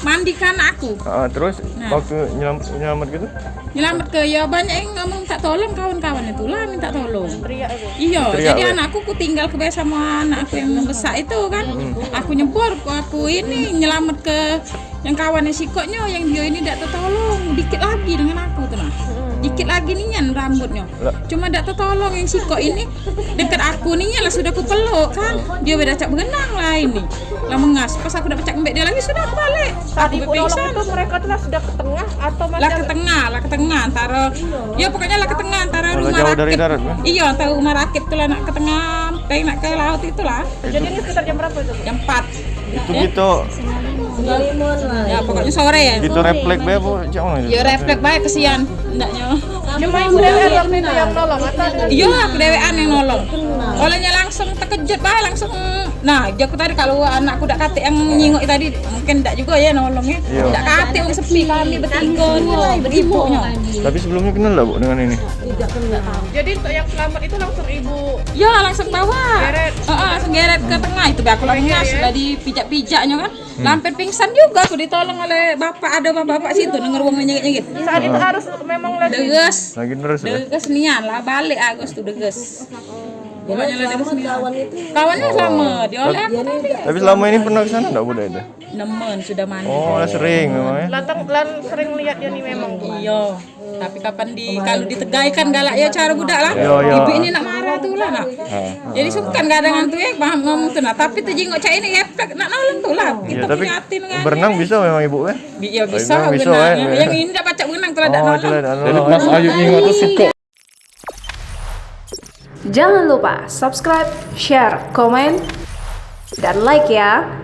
Mandikan aku. Terus waktu nyelamat gitu? Nyelamat ke ya banyak yang ngomong tak tolong kawan-kawan itu lah minta tolong. Iya, Teriak, jadi anakku ku tinggal ke sama anakku yang besar itu kan. Aku nyebur, aku ini nyelamat ke yang kawannya sikoknya yang dia ini tidak tertolong dikit lagi dengan aku tuh nah. Dikit lagi nih nyan rambutnya. Cuma tidak tertolong yang sikok ini dekat aku nih lah sudah ku peluk kan. Dia beda cak benang lah ini. Lah mengas. Pas aku dapat cak mbek dia lagi sudah aku balik. Saat ibu nolong itu mereka tuh sudah ke tengah atau masih lah ke tengah antara ya pokoknya lah ke tengah antara rumah jauh rakit. dari darat, Iya, antara rumah rakit tuh lah nak ke tengah, pengen nak ke laut itulah. Jadi ini sekitar jam berapa itu? Jam 4. Itu gitu. Ya pokoknya sore ya. Gitu refleks be Bu, cak mana? Ya refleks baik kesian ndaknya. Cuma ibu dewean waktu itu yang nolong atau ada? Iya, aku dewean yang nolong. Olehnya langsung terkejut bae langsung. Nah, aku tadi kalau anakku dak kate yang nyingok tadi mungkin ndak juga ya nolongnya. Ndak kate wong sepi kami bertiga nih lah ibu-ibunya. Tapi sebelumnya kenal enggak Bu dengan ini? Jadi untuk yang selamat itu langsung ibu Ya langsung bawa. geret. Langsung geret ke tengah itu aku lengas sudah dipijak-pijaknya kan. Lampir pingsan juga aku ditolong oleh bapak, ada bapak situ denger wong nyengit-nyengit. Saat itu harus memang lagi Deges. Lagi terus ya? Deges nian lah balik Agus tuh deges. Pokoknya lah deges nian. Kawannya sama dioleh aku tadi. Tapi selama ini pernah ke sana enggak Bu itu? Nemen sudah mandi. Oh, sering memang ya. lan sering lihat dia nih memang. Iya. Tapi kapan kalau ditegaikan galak ya cara budak lah. Iya. Ibu ini nak marah tuh lah nak. Jadi sungkan kadang tuh ya paham ngomong tuh nah. Tapi tuh jengok cak ini efek nak nolong tuh lah. Iya, Kita tapi punya hati dengan berenang bisa memang Ibu kan? iya bisa Berenang bisa, berenang. ya. Yang ini tak pacak berenang kalau tidak nolong. Jadi Mas Ayu ingat tuh sikok. Jangan lupa subscribe, share, komen, dan like ya.